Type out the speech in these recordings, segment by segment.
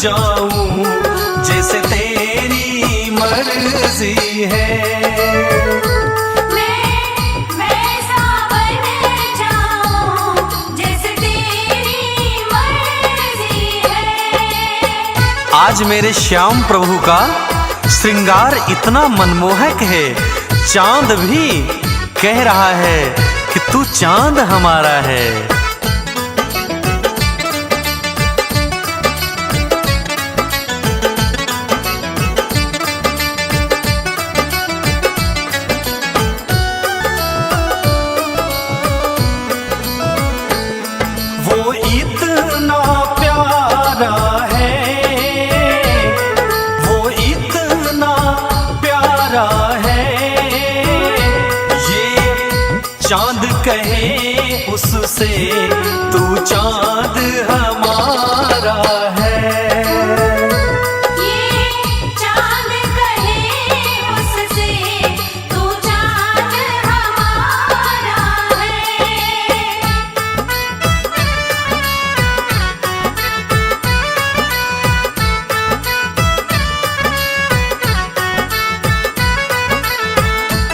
जाऊं जैसे तेरी मर्जी है। आज मेरे श्याम प्रभु का श्रृंगार इतना मनमोहक है, चांद भी कह रहा है कि तू चांद हमारा है। वो इतना प्यारा है, वो इतना प्यारा है, ये चांद कहे उससे तू चांद हमारा है।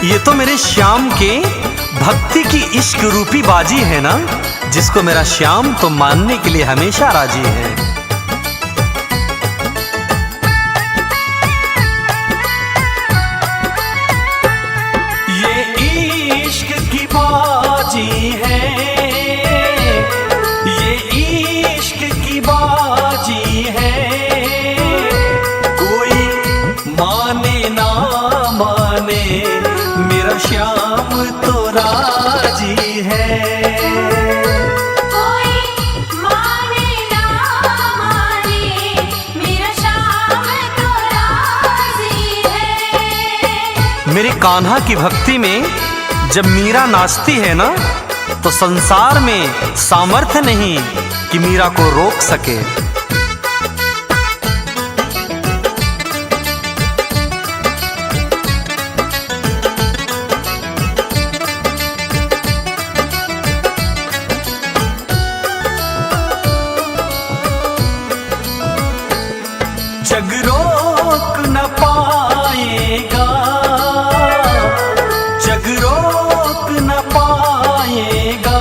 ये तो मेरे श्याम के भक्ति की इश्क रूपी बाजी है ना, जिसको मेरा श्याम तो मानने के लिए हमेशा राजी है। ये इश्क की बाजी है, ये इश्क की बाजी है, कोई माने ना माने मेरा श्याम तो राजी है। कोई माने ना माने मेरा श्याम तो राजी है। मेरे कान्हा की भक्ति में जब मीरा नाचती है ना, तो संसार में सामर्थ्य नहीं कि मीरा को रोक सके। जग रोक न पाएगा, जग रोक न पाएगा,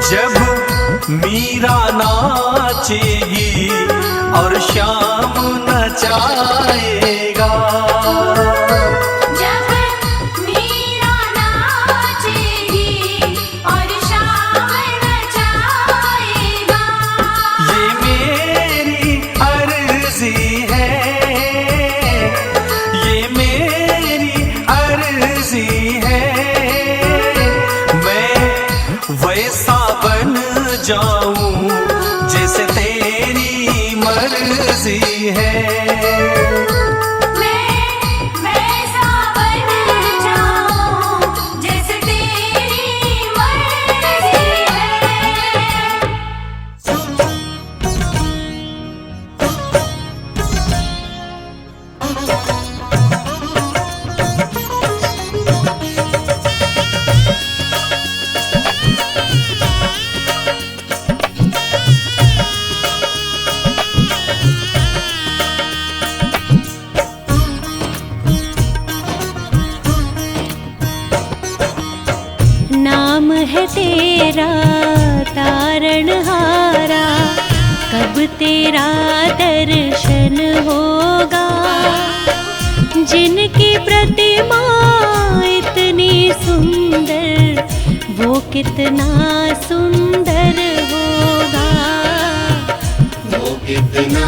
जब मीरा नाचेगी और श्याम नचाएगा। जब मीरा नाचेगी और श्याम नचाएगा, ये मेरी अर्जी है, ये मेरी अर्जी है, मैं वैसा बन जाऊं जैसे तेरी मर्जी है। वैसा बन जाऊं जैसे तेरी मर्जी है। नाम है तेरा तारणहारा, कब तेरा दर्शन होगा। जिनकी प्रतिमा इतनी सुंदर, वो कितना सुंदर होगा, वो कितना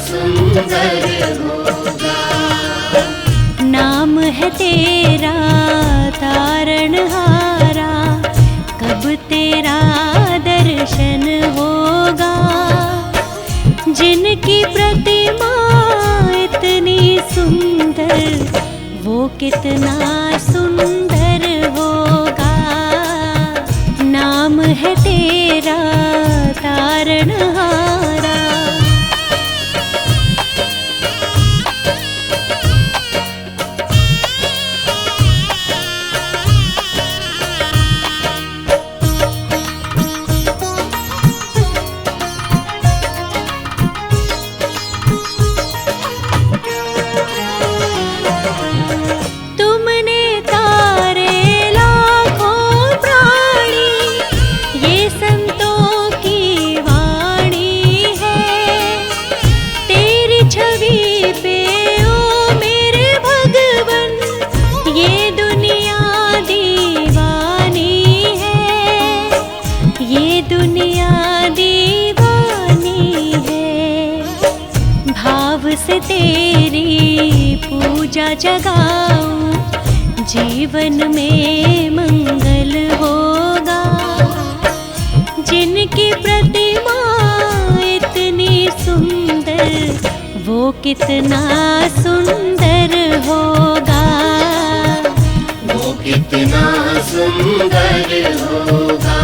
सुंदर होगा। नाम है तेरा तारणहारा, कब तेरा दर्शन होगा। जिनकी प्रतिमा इतनी सुंदर, वो कितना सुंदर होगा। नाम है तेरा तारणहारा। पूजा जगाऊं, जीवन में मंगल होगा। जिनकी प्रतिमा इतनी सुंदर, वो कितना सुंदर होगा, वो कितना सुंदर होगा।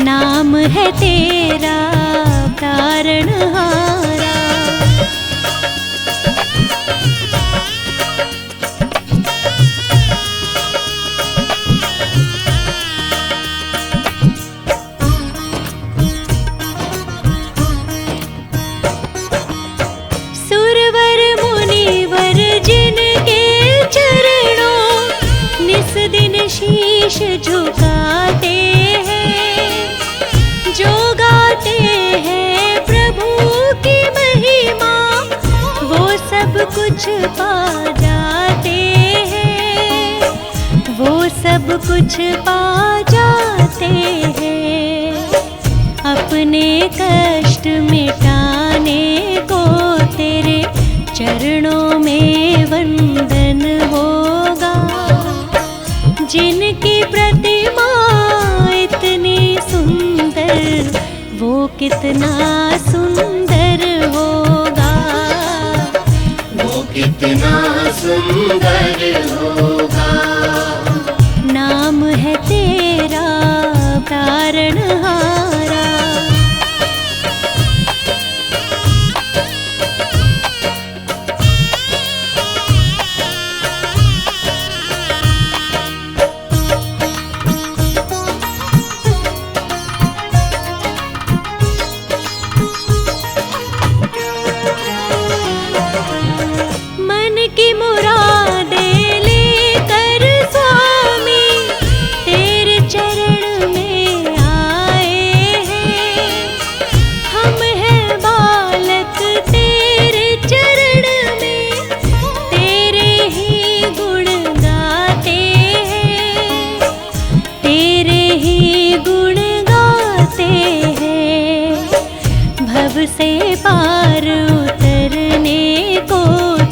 नाम है तेरा तारणहारा। सुरवर मुनिवर जिनके चरणों निस दिन शीश झुकाते हैं, जो गाते हैं प्रभु की महिमा, वो सब कुछ पा जाते हैं, वो सब कुछ पा जाते हैं। अपने कष्ट मिटाने को तेरे चरणों में वंदन होगा। जिनकी प्रतिमा इतनी सुंदर, वो कितना सुंदर होगा, वो कितना सुंदर होगा। नाम है तेरा तारणहारा। मन की मुरादें लेकर स्वामी तेरे चरण में आए हैं। हम हैं बालक तेरे चरण में, तेरे ही गुण गाते हैं, तेरे ही गुण गाते हैं। भव से पार उतरने को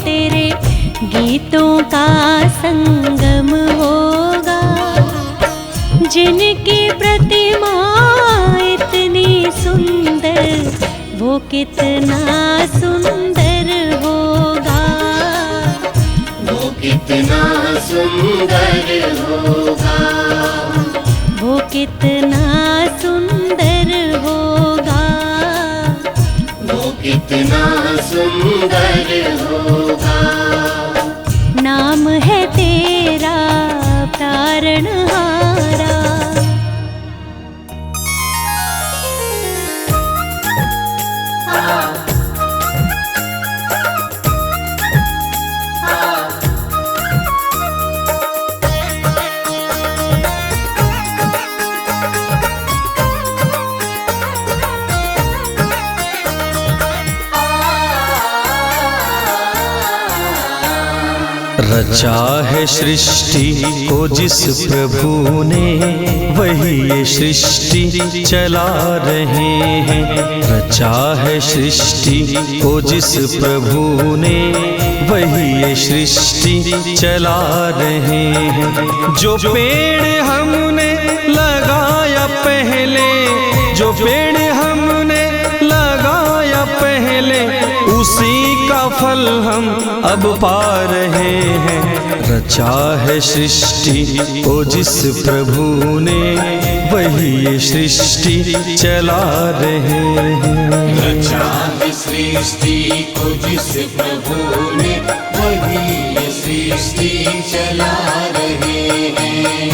तेरे गीतों का संगम होगा। जिनकी प्रतिमा इतनी सुंदर, वो कितना सुंदर होगा, वो कितना सुंदर होगा। वो कितना सुंदर होगा, वो कितना सुंदर होगा। नाम है तेरा तारणहारा। रचा है सृष्टि को जिस प्रभु ने, वही ये सृष्टि चला रहे हैं। रचा है सृष्टि को जिस प्रभु ने, वही ये सृष्टि चला रहे हैं। जो पेड़ हमने लगाया पहले, जो पेड़ हमने लगाया पहले, उसी का फल हम अब पा रहे हैं। रचा है सृष्टि को जिस प्रभु ने, वही ये सृष्टि चला रहे हैं। रचा है सृष्टि को जिस प्रभु ने, वही ये सृष्टि चला रहे हैं।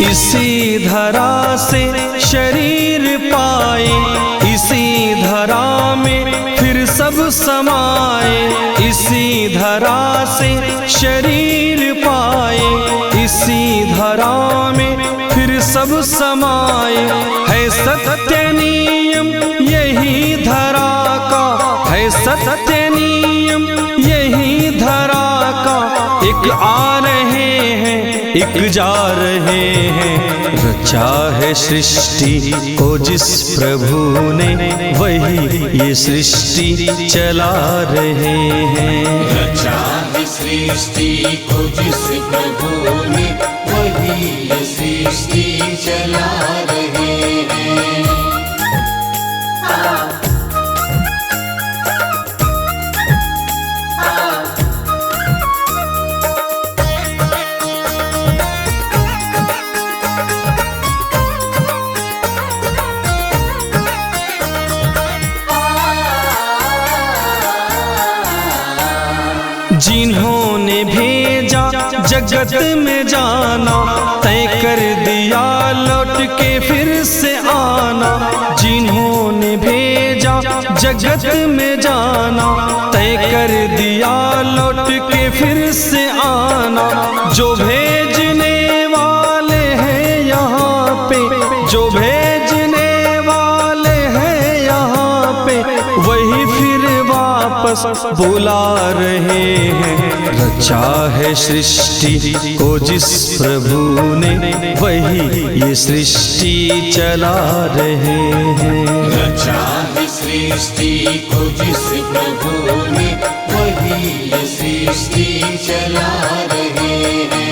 इसी धरा से शरीर पाए, इसी धरा में फिर सब समाए। इसी धरा से शरीर पाए, इसी धरा में फिर सब समाए। है सत्य नियम यही धरा का, है सत्य नियम एक आ रहे हैं एक जा रहे हैं। रचा है सृष्टि को जिस प्रभु ने, वही ये सृष्टि चला रहे हैं। रचा है सृष्टि को जिस प्रभु ने, वही ये सृष्टि चला रहे हैं। जिन्होंने भेजा जगत में जाना, तय कर दिया लौट के फिर से आना। जिन्होंने भेजा जगत में जाना, तय कर दिया लौट के फिर से आना। जो भेजने वाले हैं यहाँ पे, जो भेजने वाले हैं यहाँ पे, वही फिर वापस बुला रहे हैं। रचा है सृष्टि को जिस प्रभु ने, वही ये सृष्टि चला रहे हैं। रचा है सृष्टि को जिस प्रभु ने, वही ये सृष्टि चला रहे हैं।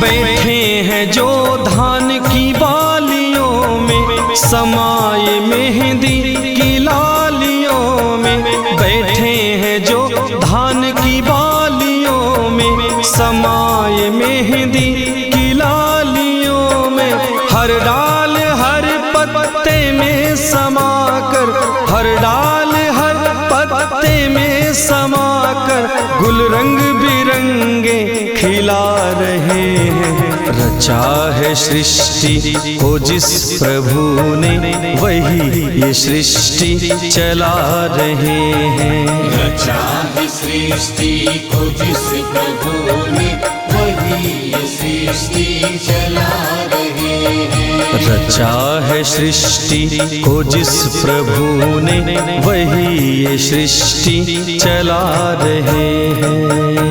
बैठे हैं जो धान की बालियों में, समाये मेहंदी की लालियों में। बैठे हैं जो धान की बालियों में, समाये मेहंदी की लालियों में। हर डाल हर पत्ते में समाकर, हर डाल हर पत्ते में समाकर, गुल रंग बिरंगे खिला रहे हैं। रचा है सृष्टि को जिस प्रभु ने, वही ये सृष्टि चला रहे हैं। रचा है सृष्टि को जिस प्रभु ने, वही ये सृष्टि चला रहे हैं। रचा है सृष्टि को जिस प्रभु ने, वही ये सृष्टि चला रहे हैं।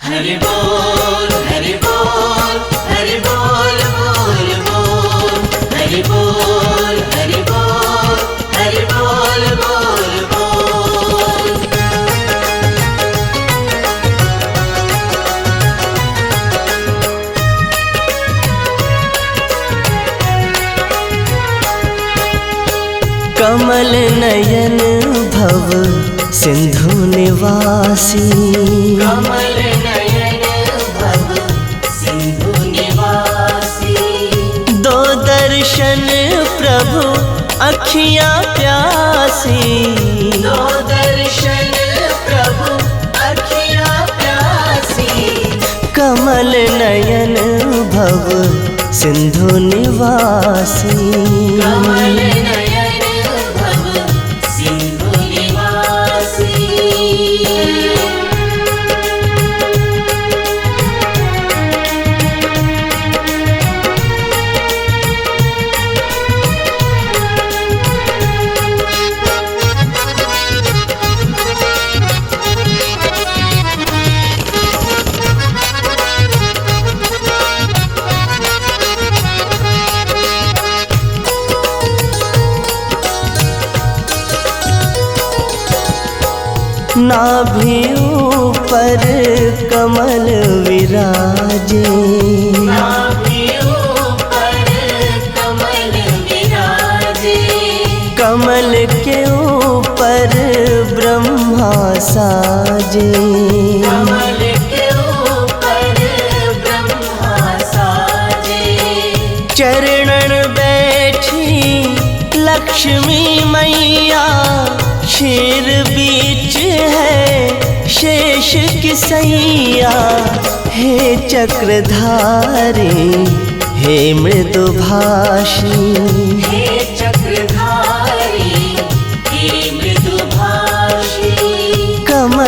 हरि बोल हरि बोल हरि बोल बोल बोल, हरि बोल हरि बोल हरि बोल बोल बोल। कमल नयन भव सिंधु निवासी, कमल नयन भव सिंधु निवासी। दो दर्शन प्रभु अखियाँ प्यासी, दो दर्शन प्रभु अखियाँ प्यासी। कमल नयन भव सिंधु निवासी। कमल नयन भव सिंधु निवासी। नाभि ऊपर कमल विराजे, नाभि ऊपर कमल विराजे। कमल के ऊपर ब्रह्मा साजे, कमल के ऊपर ब्रह्मा साजे। चरणन बैठी लक्ष्मी मैया, शेर बीच है शेष की सैया। हे चक्रधारी हे मृदुभाषी,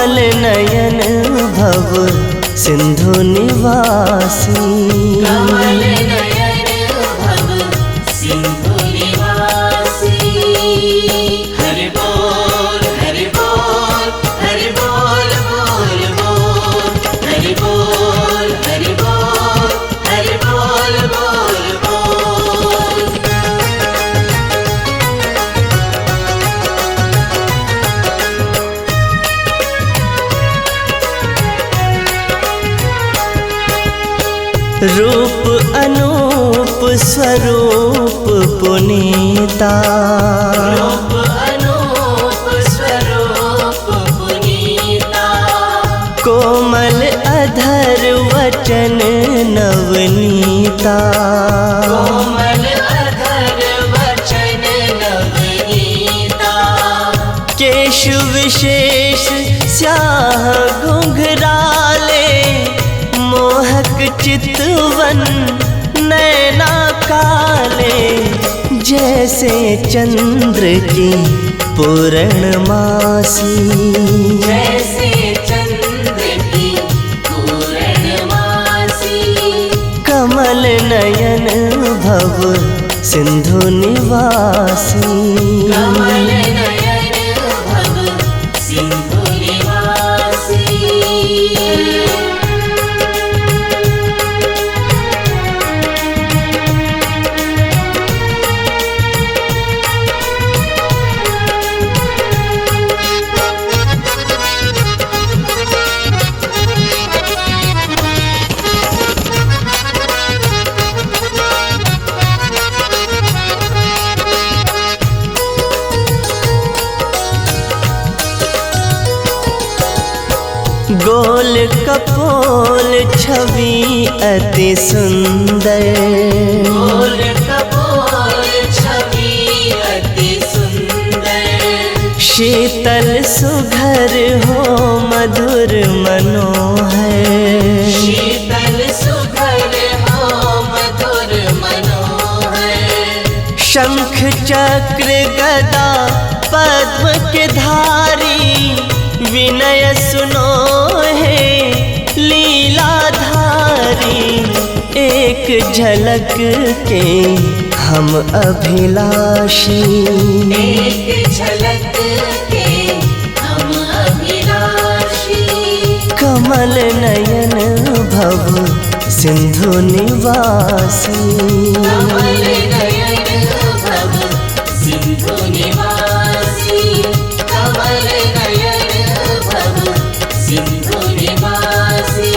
कमल नयन भव सिंधु निवासी। कमल नयन भव सिंधु निवासी। हरि बोल हरि बोल हरि बोल बोल बोल, हरि बोल हरि बोल हरि बोल बोल बोल। रूप अनूप स्वरूप पुनीता। रूप अनूप स्वरूप पुनीता। कोमल अधर वचन नवनीता। कोमल अधर वचन नवनीता। केश विशेष स्याह घुंघराले, मोहक चितवन नैना काले। जैसे चंद्र की पूर्णमासी। जैसे चंद्र की पूर्णमासी। कमल नयन भव सिंधु निवासी। कमल नयन भव सिंधु निवासी। गोल कपोल छवि अति सुंदर। गोल कपोल छवि अति सुंदर। शीतल सुघर हो मधुर मनोहर। शीतल सुघर हो मधुर मनोहर। शंख चक्र गदा पद्म के धारी, विनय सुनो है लीलाधारी। एक झलक के हम अभिलाषी। एक झलक के हम अभिलाषी। कमल नयन भव सिंधु निवासी। कमल नयन भव सिंधु निवासी। कमल नयन भव सिंधु निवासी।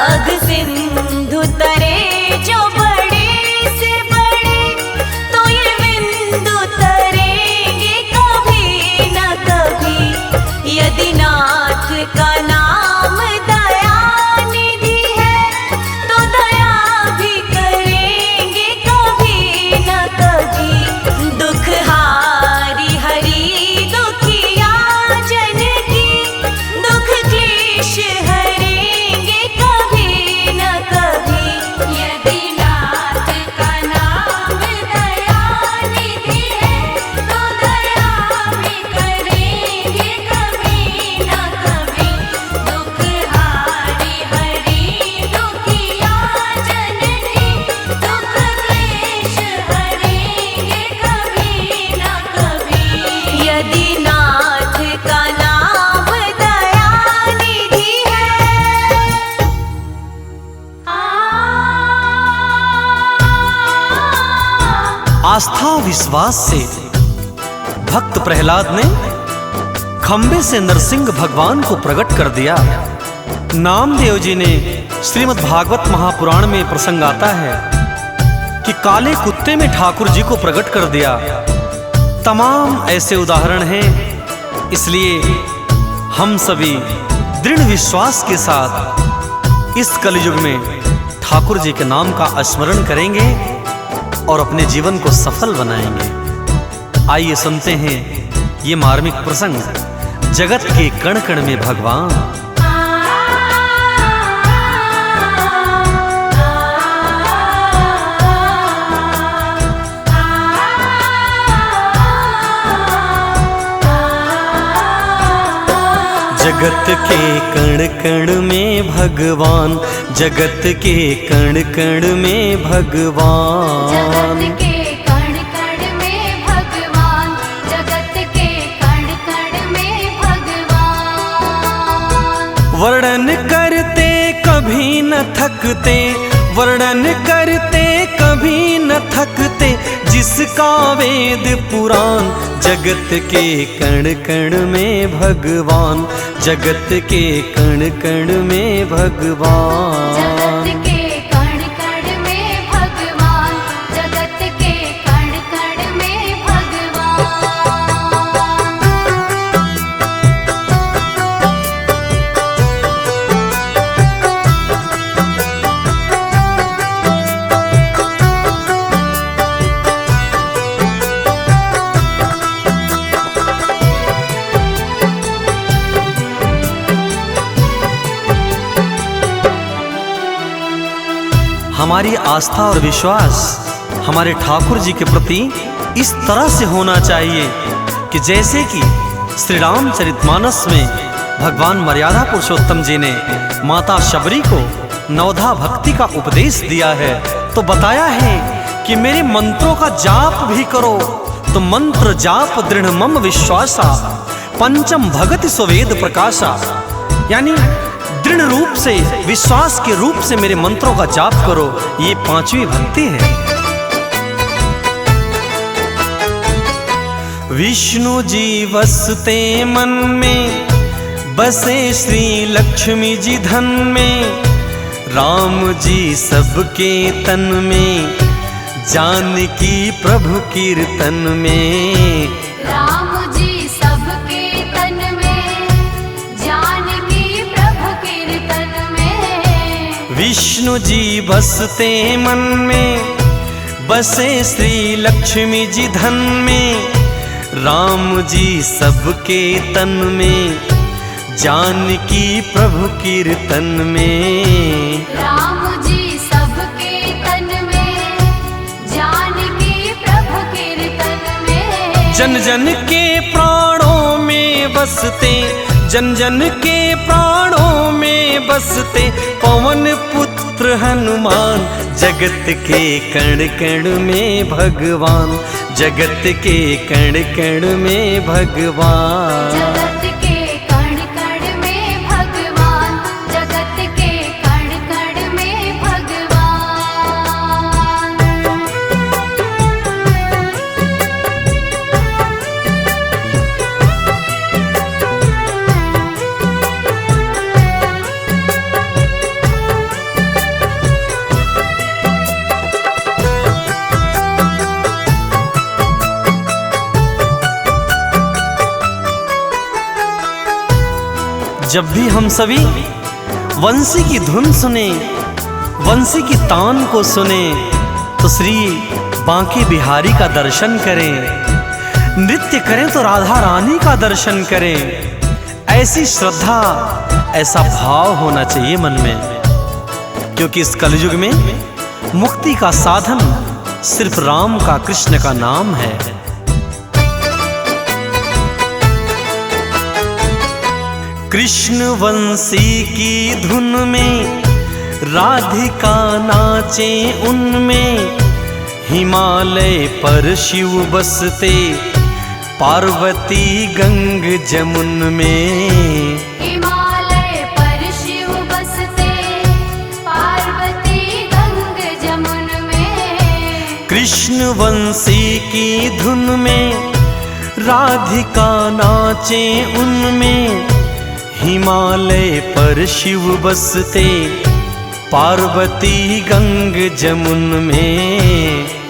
अघ सिंधु तरे जो बड़े से बड़े, तो ये बिंदु तरेंगे कभी न कभी। यदि नाथ का नाम दया निधि है, तो दया भी करेंगे कभी न कभी। दुख हारी हरि दुखिया जन की, दुख क्लेश हरेंगे कभी न कभी। यदि नाथ का नाम दया निधि है, तो दया भी करेंगे कभी न कभी। दुख हारी हरि दुखिया जन की, दुख क्लेश हरेंगे कभी न कभी। यदि नाथ का नाम दया निधि है। आस्था और विश्वास से भक्त प्रहलाद ने खंबे से नरसिंह भगवान को प्रकट कर दिया। नामदेव जी ने श्रीमद् भागवत महापुराण में प्रसंग आता है कि काले कुत्ते में ठाकुर जी को प्रकट कर दिया। तमाम ऐसे उदाहरण हैं। इसलिए हम सभी दृढ़ विश्वास के साथ इस कलयुग में ठाकुर जी के नाम का स्मरण करेंगे और अपने जीवन को सफल बनाएंगे। आइए सुनते हैं ये मार्मिक प्रसंग, जगत के कण कण में भगवान। जगत के कण कण में भगवान, जगत के कण कण में भगवान। जगत के कण कण में भगवान, जगत के कण कण में भगवान। वर्णन करते कभी न थकते, वर्णन करते कभी न थकते, जिसका वेद पुराण। जगत के कण कण में भगवान, जगत के कण कण में भगवान। जगत के कण कण में भगवान, जगत के कण कण में भगवान। हमारी आस्था और विश्वास हमारे ठाकुर जी के प्रति इस तरह से होना चाहिए कि जैसे कि श्री रामचरितमानस में भगवान मर्यादा पुरुषोत्तम जी ने माता शबरी को नवधा भक्ति का उपदेश दिया है, तो बताया है कि मेरे मंत्रों का जाप भी करो, तो मंत्र जाप दृढ़ मम विश्वासा, पंचम भगति स्ववेद प्रकाशा। यानी दृढ़ रूप से, विश्वास के रूप से मेरे मंत्रों का जाप करो। ये पांचवी भक्ति है। विष्णु जी बसते मन में, बसे श्री लक्ष्मी जी धन में। राम जी सबके तन में, जानकी प्रभु कीर्तन में। राम जी सबके तन में, जानकी प्रभु कीर्तन में। विष्णु जी बसते मन में, बसे श्री लक्ष्मी जी धन में। राम जी सबके तन में, जानकी प्रभु कीर्तन में। राम जी सबके तन में, जानकी प्रभु कीर्तन में। जन जन के प्राणों में बसते, जन जन के प्राणों में बसते, पवन पुत्र हनुमान। जगत के कण कण में भगवान, जगत के कण कण में भगवान। जगत के कण कण में भगवान, जगत के कण कण में भगवान। जब भी हम सभी वंशी की धुन सुने, वंशी की तान को सुने, तो श्री बांके बिहारी का दर्शन करें, नृत्य करें तो राधा रानी का दर्शन करें। ऐसी श्रद्धा, ऐसा भाव होना चाहिए मन में, क्योंकि इस कलयुग में मुक्ति का साधन सिर्फ राम का, कृष्ण का नाम है। कृष्ण वंशी की धुन में राधिका नाचे उनमें, हिमालय पर शिव बसते पार्वती गंग जमुन में। हिमालय पर शिव बसते पार्वती गंग जमुन में। कृष्ण वंशी की धुन में राधिका नाचे उनमें, हिमालय पर शिव बसते पार्वती गंग जमुन में।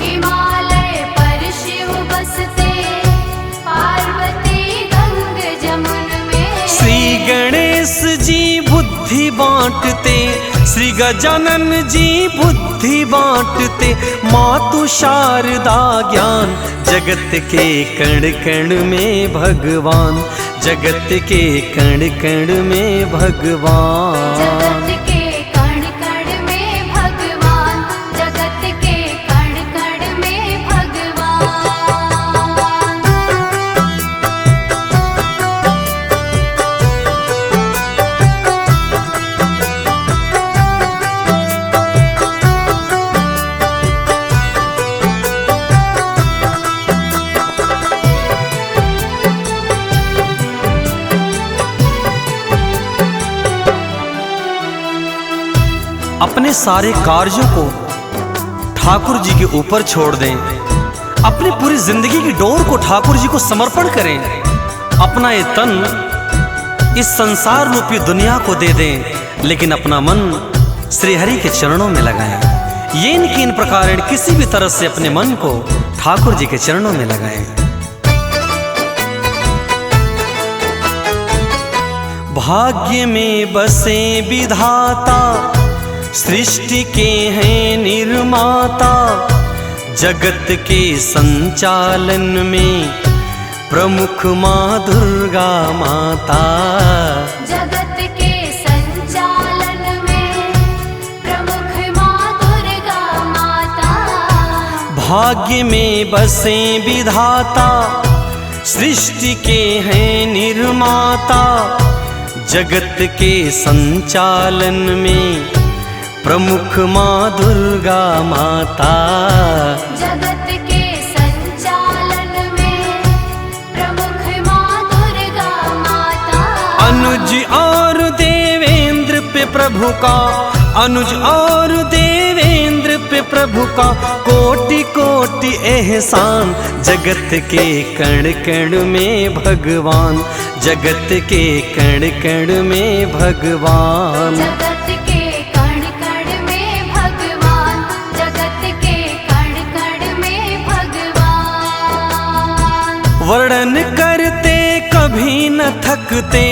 हिमालय पर शिव बसते पार्वती गंग जमुन में। श्री गणेश जी बुद्धि बांटते, श्री गजानन जी बुद्धि बांटते, मातु शारदा ज्ञान, जगत के कण कण में भगवान, जगत के कण कण में भगवान। जगत के कण कण में भगवान, जगत के कण कण में भगवान। अपने सारे कार्यों को ठाकुर जी के ऊपर छोड़ दें, अपनी पूरी जिंदगी की डोर को ठाकुर जी को समर्पण करें, अपना ये तन इस संसार रूपी दुनिया को दे दें, लेकिन अपना मन श्री हरि के चरणों में लगाएं। ये इनकी इन प्रकार किसी भी तरह से अपने मन को ठाकुर जी के चरणों में लगाएं। भाग्य में बसे विधाता, सृष्टि के हैं निर्माता, जगत के संचालन में प्रमुख माँ दुर्गा माता। जगत के संचालन में प्रमुख माँ दुर्गा माता। भाग्य में बसे विधाता, सृष्टि के हैं निर्माता, जगत के संचालन में प्रमुख माँ दुर्गा माता। जगत के संचालन में प्रमुख माँ दुर्गा माता। अनुज और देवेंद्र पे प्रभु का, अनुज और देवेंद्र पे प्रभु का कोटि कोटि एहसान, जगत के कण कण में भगवान, जगत के कण कण में भगवान। जगत के कण कण में भगवान, जगत के कण कण में भगवान। वर्णन करते कभी न थकते,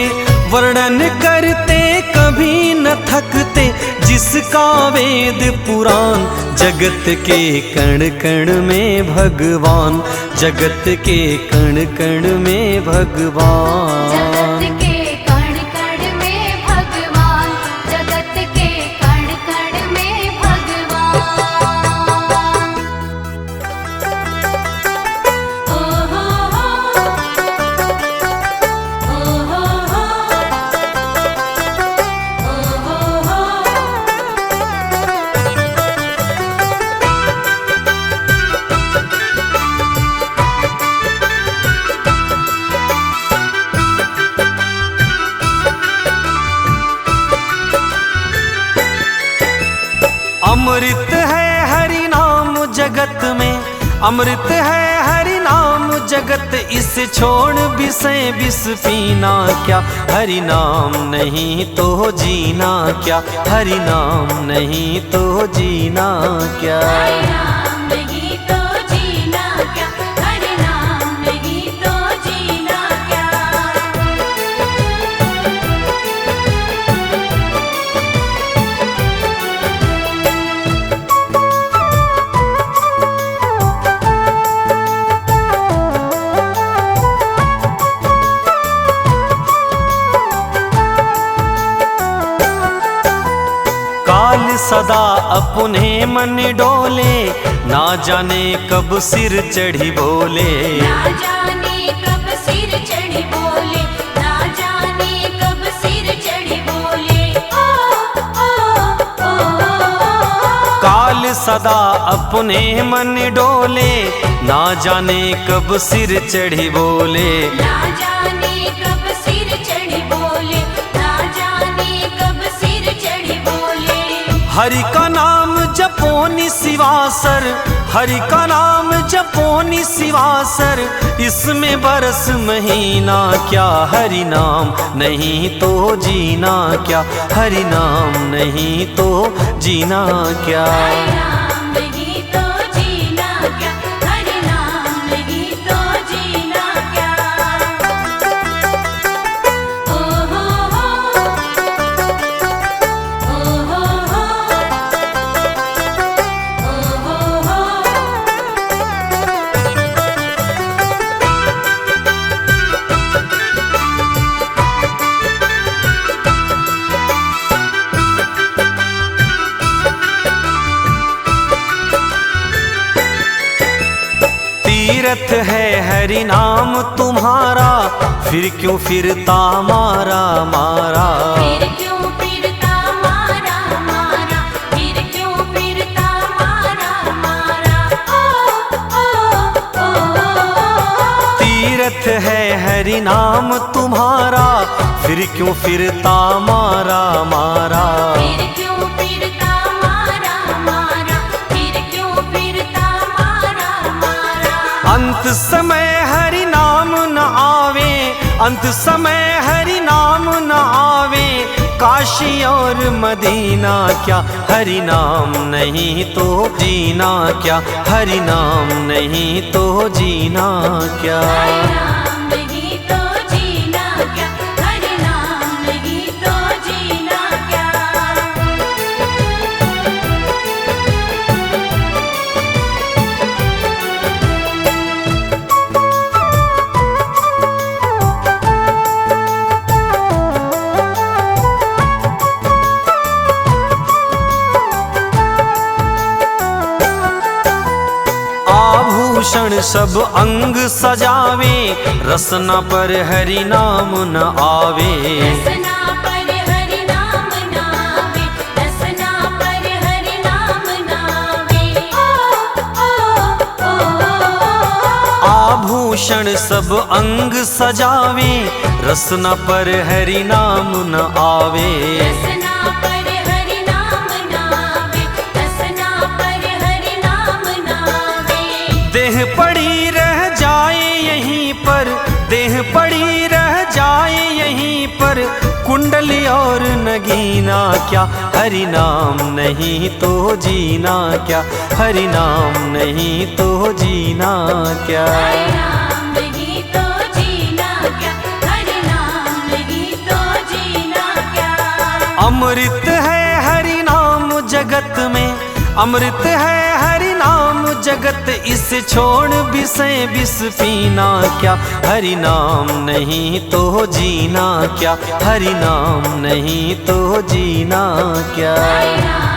वर्णन करते कभी न थकते, जिसका वेद पुराण, जगत के कण कण में भगवान, जगत के कण कण में भगवान। जगत के कण कण में भगवान, जगत के कण कण में भगवान। ओ हो हो, ओ हो हो, ओ हो हो। अमृत है हरि नाम जगत में, अमृत है हरि नाम जगत, इसे छोड़ विषय विष पीना क्या, हरि नाम नहीं तो जीना क्या, हरि नाम नहीं तो जीना क्या। हरि नाम नहीं तो जीना क्या, हरि नाम नहीं तो जीना क्या। काल सदा अपने मन डोले, ना जाने कब सिर चढ़ी बोले। ना जाने कब सिर चढ़ी बोले, ना जाने कब सिर चढ़ी बोले। ओ ओ ओ काल सदा अपने मन डोले, ना जाने कब सिर चढ़ी बोले। ना जाने कब सिर चढ़ी बोले, ना जाने कब सिर चढ़ी बोले। हरि का नाम जपो निशिवासर, हरि का नाम जपो निशिवासर, इसमें बरस महीना क्या, हरि नाम नहीं तो जीना क्या, हरि नाम नहीं तो जीना क्या। हरि नाम नहीं तो जीना क्या, हरि नाम नहीं तो जीना क्या। ओ हो हो, ओ हो हो, ओ हो हो। तीरथ है हरि नाम तुम्हारा, फिर क्यों फिरता मारा मारा। फिर क्यों फिरता मारा मारा, फिर क्यों फिरता मारा मारा। ओ ओ ओ तीरथ है हरि नाम तुम्हारा, फिर क्यों फिरता मारा मारा। फिर क्यों फिरता मारा मारा, फिर क्यों फिरता मारा मारा। अंत समय हरि नाम न आवे, अंत समय हरि नाम न आवे, काशी और मदीना क्या, हरि नाम नहीं तो जीना क्या, हरि नाम नहीं तो जीना क्या। हरि नाम नहीं तो जीना क्या, हरि नाम नहीं तो जीना क्या। आभूषण सब अंग सजावे, रसना पर हरि नाम न आवे। रसना पर हरि नाम नावे, रसना पर हरि नाम नावे। ओ ओ आभूषण सब अंग सजावे, रसना पर हरि नाम न आवे। रसना पर हरि नाम नावे, रसना पर हरि नाम नावे। देह पड़ी रह जाए यहीं पर, देह पड़ी रह जाए यहीं पर, कुंडली और नगीना क्या, हरि नाम नहीं तो जीना क्या, हरि नाम नहीं तो जीना क्या। हरि नाम नहीं तो जीना क्या, हरि नाम नहीं तो जीना क्या। अमृत है हरि नाम जगत में, अमृत है हरि नाम जगत, इसे छोड़ विषय विष पीना क्या, हरि नाम नहीं तो जीना क्या, हरि नाम नहीं तो जीना क्या। हरि नाम